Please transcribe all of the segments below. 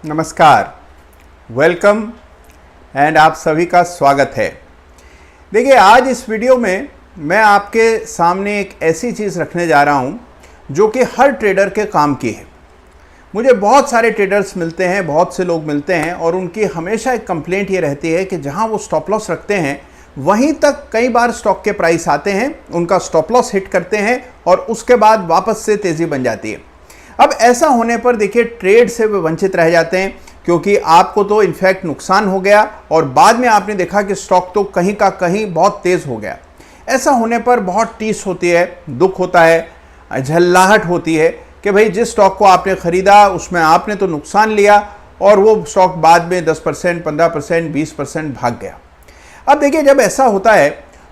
नमस्कार, welcome and आप सभी का स्वागत है। देखिए, आज इस वीडियो में मैं आपके सामने एक ऐसी चीज़ रखने जा रहा हूं जो कि हर ट्रेडर के काम की है। मुझे बहुत सारे ट्रेडर्स मिलते हैं, बहुत से लोग मिलते हैं और उनकी हमेशा एक कंप्लेंट ये रहती है कि जहां वो स्टॉप लॉस रखते हैं वहीं तक कई बार स्टॉक के प्राइस आते हैं, उनका स्टॉप लॉस हिट करते हैं और उसके बाद वापस से तेज़ी बन जाती है। अब ऐसा होने पर देखिए, ट्रेड से वे वंचित रह जाते हैं क्योंकि आपको तो इनफैक्ट नुकसान हो गया और बाद में आपने देखा कि स्टॉक तो कहीं का कहीं बहुत तेज़ हो गया। ऐसा होने पर बहुत टीस होती है, दुख होता है, झल्लाहट होती है कि भाई जिस स्टॉक को आपने ख़रीदा उसमें आपने तो नुकसान लिया और वो स्टॉक बाद में 10%, 15%, 20% भाग गया। अब देखिए, जब ऐसा होता है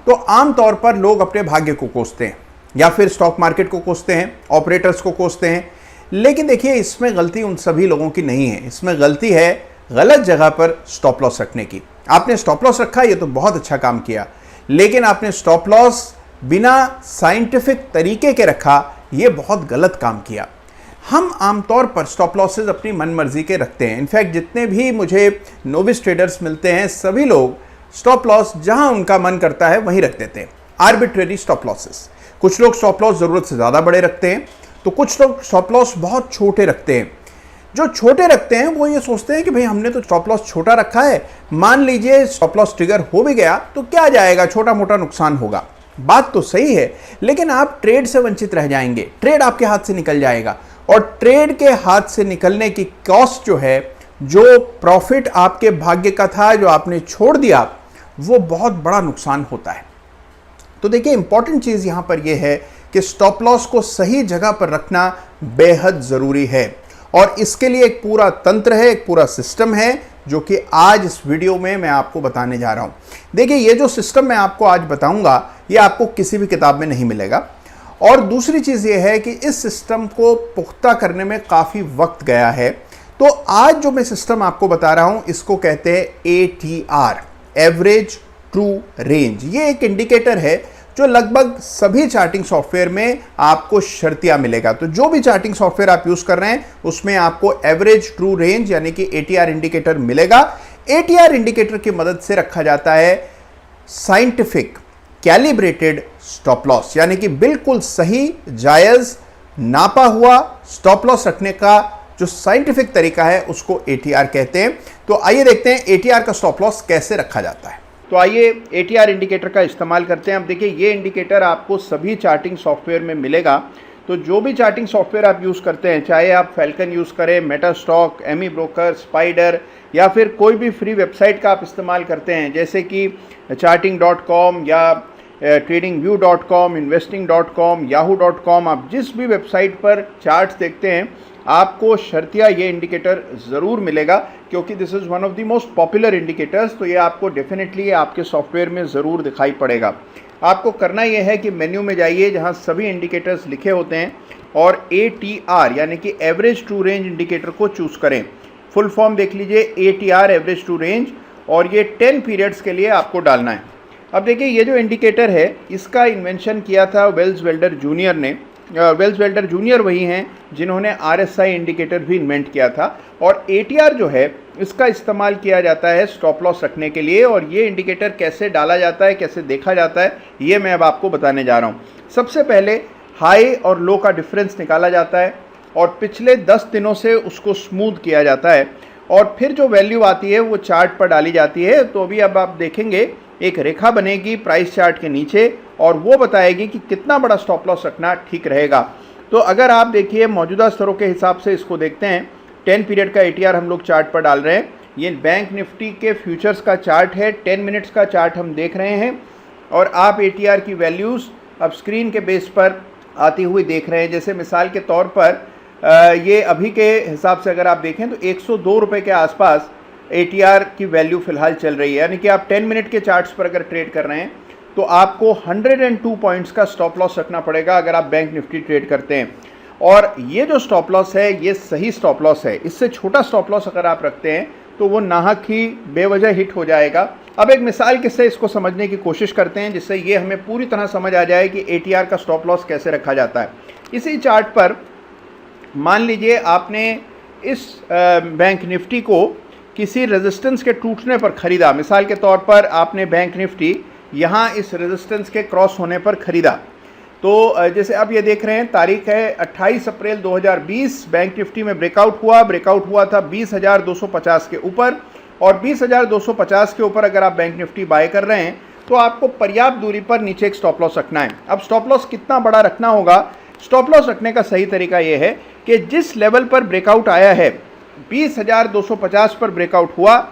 तो आमतौर पर लोग अपने भाग्य को कोसते हैं या फिर स्टॉक मार्केट को कोसते हैं, ऑपरेटर्स को कोसते हैं। लेकिन देखिए, इसमें गलती उन सभी लोगों की नहीं है। इसमें गलती है गलत जगह पर स्टॉप लॉस रखने की। आपने स्टॉप लॉस रखा, ये तो बहुत अच्छा काम किया, लेकिन आपने स्टॉप लॉस बिना साइंटिफिक तरीके के रखा, ये बहुत गलत काम किया। हम आमतौर पर स्टॉप लॉसेज अपनी मनमर्जी के रखते हैं। इनफैक्ट जितने भी मुझे नोविस ट्रेडर्स मिलते हैं, सभी लोग स्टॉप लॉस जहां उनका मन करता है वहीं रख देते हैं, आर्बिट्रेरी स्टॉप लॉसेस। कुछ लोग स्टॉप लॉस ज़रूरत से ज़्यादा बड़े रखते हैं, तो कुछ लोग स्टॉप लॉस बहुत छोटे रखते हैं। जो छोटे रखते हैं वो ये सोचते हैं कि भाई हमने तो स्टॉप लॉस छोटा रखा है, मान लीजिए स्टॉप लॉस ट्रिगर हो भी गया तो क्या जाएगा, छोटा मोटा नुकसान होगा। बात तो सही है, लेकिन आप ट्रेड से वंचित रह जाएंगे, ट्रेड आपके हाथ से निकल जाएगा और ट्रेड के हाथ से निकलने की कॉस्ट जो है, जो प्रॉफिट आपके भाग्य का था जो आपने छोड़ दिया, वो बहुत बड़ा नुकसान होता है। तो देखिए, इंपॉर्टेंट चीज़ यहाँ पर यह है कि स्टॉप लॉस को सही जगह पर रखना बेहद ज़रूरी है और इसके लिए एक पूरा तंत्र है, एक पूरा सिस्टम है जो कि आज इस वीडियो में मैं आपको बताने जा रहा हूँ। देखिए, ये जो सिस्टम मैं आपको आज बताऊँगा, ये आपको किसी भी किताब में नहीं मिलेगा। और दूसरी चीज़ ये है कि इस सिस्टम को पुख्ता करने में काफ़ी वक्त गया है। तो आज जो मैं सिस्टम आपको बता रहा हूँ, इसको कहते हैं ATR, एवरेज ट्रू रेंज। ये एक इंडिकेटर है जो लगभग सभी चार्टिंग सॉफ्टवेयर में आपको शर्तिया मिलेगा। तो जो भी चार्टिंग सॉफ्टवेयर आप यूज कर रहे हैं उसमें आपको एवरेज ट्रू रेंज यानी कि ATR इंडिकेटर मिलेगा। ATR इंडिकेटर की मदद से रखा जाता है साइंटिफिक कैलिब्रेटेड स्टॉप लॉस, यानी कि बिल्कुल सही, जायज, नापा हुआ स्टॉप लॉस रखने का जो साइंटिफिक तरीका है उसको ATR कहते हैं। तो आइए देखते हैं ATR का स्टॉप लॉस कैसे रखा जाता है। तो आइए ATR इंडिकेटर का इस्तेमाल करते हैं। अब देखिए, ये इंडिकेटर आपको सभी चार्टिंग सॉफ्टवेयर में मिलेगा। तो जो भी चार्टिंग सॉफ्टवेयर आप यूज़ करते हैं, चाहे आप फैल्कन यूज़ करें, मेटास्टॉक, एमी ब्रोकर, स्पाइडर या फिर कोई भी फ्री वेबसाइट का आप इस्तेमाल करते हैं, जैसे कि charting.com या tradingview.com, investing.com, yahoo.com, आप जिस भी वेबसाइट पर चार्ट्स देखते हैं, आपको शर्तिया ये इंडिकेटर ज़रूर मिलेगा क्योंकि this is one of the most popular indicators. तो ये आपको डेफिनेटली आपके सॉफ्टवेयर में ज़रूर दिखाई पड़ेगा। आपको करना ये है कि मेन्यू में जाइए जहाँ सभी इंडिकेटर्स लिखे होते हैं और ATR यानी कि एवरेज ट्रू रेंज इंडिकेटर को चूज़ करें। फुल फॉर्म देख लीजिए, ATR एवरेज ट्रू रेंज, और ये 10 पीरियड्स के लिए आपको डालना है। अब देखिए, ये जो इंडिकेटर है इसका इन्वेंशन किया था वेल्स वेल्डर जूनियर ने। वेल्स वेल्डर जूनियर वही हैं जिन्होंने RSI इंडिकेटर भी इन्वेंट किया था और ATR जो है इसका इस्तेमाल किया जाता है स्टॉप लॉस रखने के लिए। और ये इंडिकेटर कैसे डाला जाता है, कैसे देखा जाता है, ये मैं अब आपको बताने जा रहा हूँ। सबसे पहले हाई और लो का डिफरेंस निकाला जाता है और पिछले 10 दिनों से उसको स्मूथ किया जाता है और फिर जो वैल्यू आती है वो चार्ट पर डाली जाती है। तो अभी अब आप देखेंगे एक रेखा बनेगी प्राइस चार्ट के नीचे और वो बताएगी कि कितना बड़ा स्टॉप लॉस रखना ठीक रहेगा। तो अगर आप देखिए, मौजूदा स्तरों के हिसाब से इसको देखते हैं, 10 पीरियड का ATR हम लोग चार्ट पर डाल रहे हैं। ये बैंक निफ्टी के फ्यूचर्स का चार्ट है, 10 मिनट्स का चार्ट हम देख रहे हैं और आप ATR की वैल्यूज़ अब स्क्रीन के बेस पर आती हुई देख रहे हैं। जैसे मिसाल के तौर पर ये अभी के हिसाब से अगर आप देखें तो 102 रुपये के आसपास ATR की वैल्यू फ़िलहाल चल रही है। यानी कि आप 10 मिनट के चार्ट्स पर अगर ट्रेड कर रहे हैं तो आपको 102 पॉइंट्स का स्टॉप लॉस रखना पड़ेगा अगर आप बैंक निफ्टी ट्रेड करते हैं। और ये जो स्टॉप लॉस है ये सही स्टॉप लॉस है। इससे छोटा स्टॉप लॉस अगर आप रखते हैं तो वो नाहक ही बेवजह हिट हो जाएगा। अब एक मिसाल किससे इसको समझने की कोशिश करते हैं जिससे ये हमें पूरी तरह समझ आ जाए कि ATR का स्टॉप लॉस कैसे रखा जाता है। इसी चार्ट पर मान लीजिए आपने इस बैंक निफ्टी को किसी रेजिस्टेंस के टूटने पर ख़रीदा, मिसाल के तौर पर आपने बैंक निफ्टी यहाँ इस रेजिस्टेंस के क्रॉस होने पर ख़रीदा, तो जैसे अब ये देख रहे हैं तारीख है 28 अप्रैल 2020, बैंक निफ्टी में ब्रेकआउट हुआ था 20,250 के ऊपर, और 20,250 के ऊपर अगर आप बैंक निफ्टी बाय कर रहे हैं तो आपको पर्याप्त दूरी पर नीचे एक स्टॉप लॉस रखना है। अब स्टॉप लॉस कितना बड़ा रखना होगा? स्टॉप लॉस रखने का सही तरीका ये है कि जिस लेवल पर ब्रेकआउट आया है 20,250 पर ब्रेकआउट हुआ,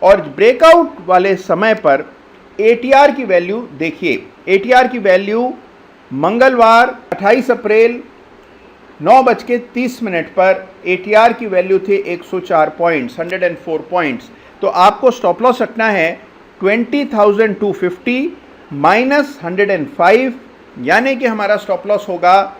और ब्रेकआउट वाले समय पर ATR की वैल्यू देखिए। ATR की वैल्यू मंगलवार 28 अप्रैल 9:30 पर ATR की वैल्यू थी 104 पॉइंट्स, 104 पॉइंट्स। तो आपको स्टॉप लॉस रखना है 20,250 माइनस 105, यानी कि हमारा स्टॉप लॉस होगा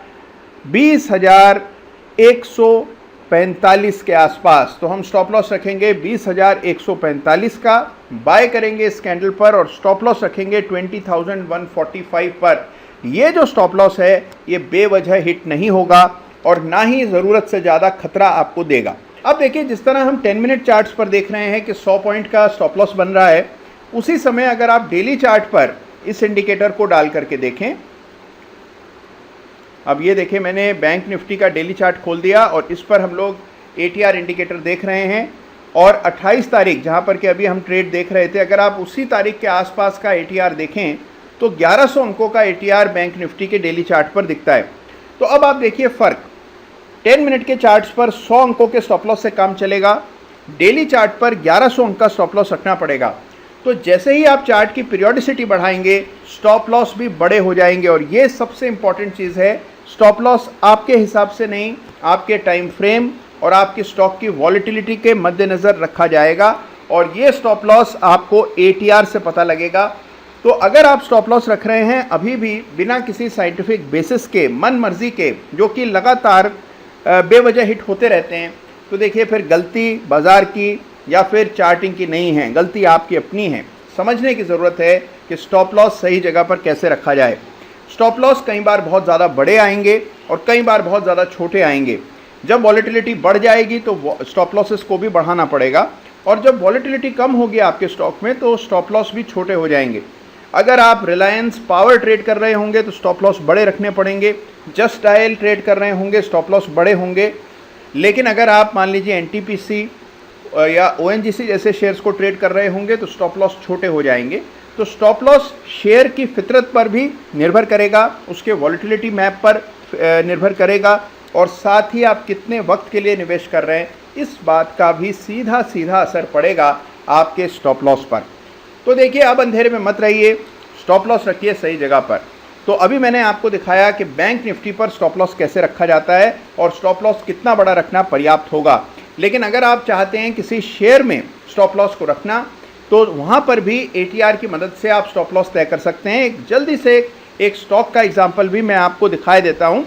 20,145 के आसपास। तो हम स्टॉप लॉस रखेंगे 20,145 का, बाय करेंगे इस कैंडल पर, और स्टॉप लॉस रखेंगे 20,145 पर। ये जो स्टॉप लॉस है ये बेवजह हिट नहीं होगा और ना ही ज़रूरत से ज़्यादा खतरा आपको देगा। अब देखिए, जिस तरह हम 10 मिनट चार्ट्स पर देख रहे हैं कि 100 पॉइंट का स्टॉप लॉस बन रहा है, उसी समय अगर आप डेली चार्ट पर इस इंडिकेटर को डाल करके देखें, अब ये देखें मैंने बैंक निफ्टी का डेली चार्ट खोल दिया और इस पर हम लोग ATR इंडिकेटर देख रहे हैं, और 28 तारीख जहां पर कि अभी हम ट्रेड देख रहे थे, अगर आप उसी तारीख के आसपास का ATR देखें तो 1100 अंकों का ATR बैंक निफ्टी के डेली चार्ट पर दिखता है। तो अब आप देखिए फ़र्क, 10 मिनट के चार्ट्स पर 100 अंकों के स्टॉप लॉस से काम चलेगा, डेली चार्ट पर 1100 अंक का स्टॉप लॉस रखना पड़ेगा। तो जैसे ही आप चार्ट की पीरियोडिसिटी बढ़ाएंगे, स्टॉप लॉस भी बड़े हो जाएंगे, और ये सबसे इंपॉर्टेंट चीज़ है। स्टॉप लॉस आपके हिसाब से नहीं, आपके टाइम फ्रेम और आपकी स्टॉक की वॉलेटिलिटी के मद्देनज़र रखा जाएगा, और ये स्टॉप लॉस आपको ATR से पता लगेगा। तो अगर आप स्टॉप लॉस रख रहे हैं अभी भी बिना किसी साइंटिफिक बेसिस के, मन मर्जी के, जो कि लगातार बेवजह हिट होते रहते हैं, तो देखिए फिर गलती बाज़ार की या फिर चार्टिंग की नहीं है, गलती आपकी अपनी है। समझने की ज़रूरत है कि स्टॉप लॉस सही जगह पर कैसे रखा जाए। स्टॉप लॉस कई बार बहुत ज़्यादा बड़े आएंगे और कई बार बहुत ज़्यादा छोटे आएंगे। जब वॉलेटिलिटी बढ़ जाएगी तो स्टॉप लॉसेस को भी बढ़ाना पड़ेगा, और जब वॉलेटिलिटी कम होगी आपके स्टॉक में तो स्टॉप लॉस भी छोटे हो जाएंगे। अगर आप रिलायंस पावर ट्रेड कर रहे होंगे तो स्टॉप लॉस बड़े रखने पड़ेंगे, जस्ट डायल ट्रेड कर रहे होंगे स्टॉप लॉस बड़े होंगे। लेकिन अगर आप मान लीजिए NTPC या ONGC जैसे शेयर्स को ट्रेड कर रहे होंगे तो स्टॉप लॉस छोटे हो जाएंगे। तो स्टॉप लॉस शेयर की फितरत पर भी निर्भर करेगा, उसके वॉलेटिलिटी मैप पर निर्भर करेगा, और साथ ही आप कितने वक्त के लिए निवेश कर रहे हैं इस बात का भी सीधा सीधा असर पड़ेगा आपके स्टॉप लॉस पर। तो देखिए, अब अंधेरे में मत रहिए, स्टॉप लॉस रखिए सही जगह पर। तो अभी मैंने आपको दिखाया कि बैंक निफ्टी पर स्टॉप लॉस कैसे रखा जाता है और स्टॉप लॉस कितना बड़ा रखना पर्याप्त होगा। लेकिन अगर आप चाहते हैं किसी शेयर में स्टॉप लॉस को रखना, तो वहाँ पर भी ATR की मदद से आप स्टॉप लॉस तय कर सकते हैं। एक जल्दी से एक स्टॉक का एग्जाम्पल भी मैं आपको दिखाई देता हूँ।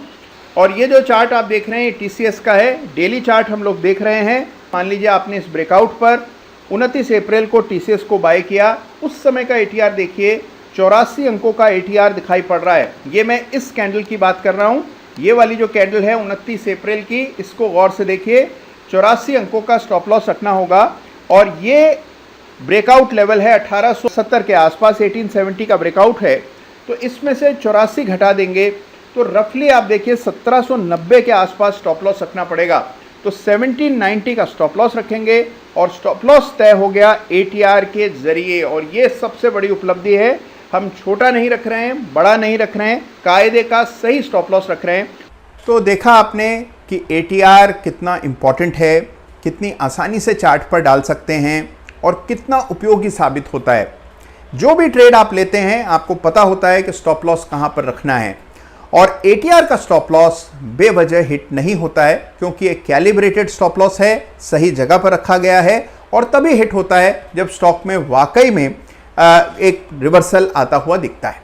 और ये जो चार्ट आप देख रहे हैं ये TCS का है, डेली चार्ट हम लोग देख रहे हैं। मान लीजिए आपने इस ब्रेकआउट पर 29 अप्रैल को TCS को बाय किया, उस समय का ATR देखिए 84 अंकों का ATR दिखाई पड़ रहा है। ये मैं इस कैंडल की बात कर रहा हूँ, ये वाली जो कैंडल है 29 अप्रैल की, इसको गौर से देखिए। 84 अंकों का स्टॉप लॉस रखना होगा, और ये ब्रेकआउट लेवल है 1870 के आसपास, 1870 का ब्रेकआउट है। तो इसमें से 84 घटा देंगे तो रफली आप देखिए 1790 के आसपास स्टॉप लॉस रखना पड़ेगा। तो 1790 का स्टॉप लॉस रखेंगे और स्टॉप लॉस तय हो गया ATR के ज़रिए। और ये सबसे बड़ी उपलब्धि है, हम छोटा नहीं रख रहे हैं, बड़ा नहीं रख रहे हैं, कायदे का सही स्टॉप लॉस रख रहे हैं। तो देखा आपने कि ATR कितना इम्पॉर्टेंट है, कितनी आसानी से चार्ट पर डाल सकते हैं और कितना उपयोगी साबित होता है। जो भी ट्रेड आप लेते हैं आपको पता होता है कि स्टॉप लॉस कहां पर रखना है, और ATR का स्टॉप लॉस बेवजह हिट नहीं होता है, क्योंकि एक कैलिब्रेटेड स्टॉप लॉस है, सही जगह पर रखा गया है, और तभी हिट होता है जब स्टॉक में वाकई में एक रिवर्सल आता हुआ दिखता है।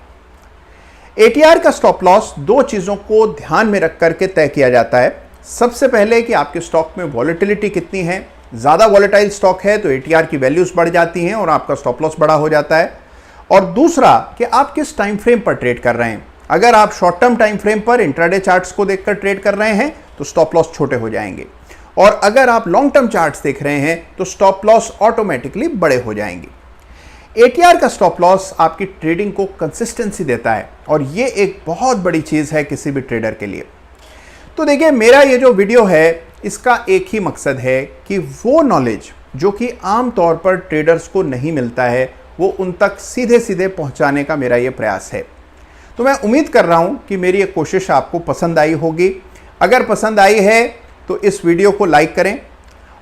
ATR का स्टॉप लॉस दो चीज़ों को ध्यान में रख करके तय किया जाता है। सबसे पहले कि आपके स्टॉक में वॉलेटिलिटी कितनी है, ज़्यादा वॉलेटाइल स्टॉक है तो ATR की वैल्यूज़ बढ़ जाती हैं और आपका स्टॉप लॉस बड़ा हो जाता है। और दूसरा कि आप किस टाइम फ्रेम पर ट्रेड कर रहे हैं। अगर आप शॉर्ट टर्म टाइम फ्रेम पर इंट्राडे चार्ट्स को देखकर ट्रेड कर रहे हैं तो स्टॉप लॉस छोटे हो जाएंगे, और अगर आप लॉन्ग टर्म चार्ट्स देख रहे हैं तो स्टॉप लॉस ऑटोमेटिकली बड़े हो जाएंगे। एटीआर का स्टॉप लॉस आपकी ट्रेडिंग को कंसिस्टेंसी देता है और ये एक बहुत बड़ी चीज़ है किसी भी ट्रेडर के लिए। तो देखिए, मेरा ये जो वीडियो है इसका एक ही मकसद है कि वो नॉलेज जो कि आम तौर पर ट्रेडर्स को नहीं मिलता है वो उन तक सीधे सीधे पहुंचाने का मेरा ये प्रयास है। तो मैं उम्मीद कर रहा हूं कि मेरी ये कोशिश आपको पसंद आई होगी। अगर पसंद आई है तो इस वीडियो को लाइक करें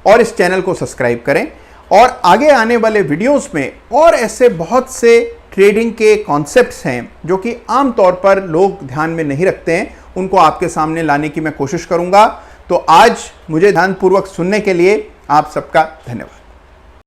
और इस चैनल को सब्सक्राइब करें, और आगे आने वाले वीडियोस में और ऐसे बहुत से ट्रेडिंग के कॉन्सेप्ट्स हैं जो कि आम तौर पर लोग ध्यान में नहीं रखते हैं, उनको आपके सामने लाने की मैं कोशिश करूंगा। तो आज मुझे ध्यानपूर्वक सुनने के लिए आप सबका धन्यवाद।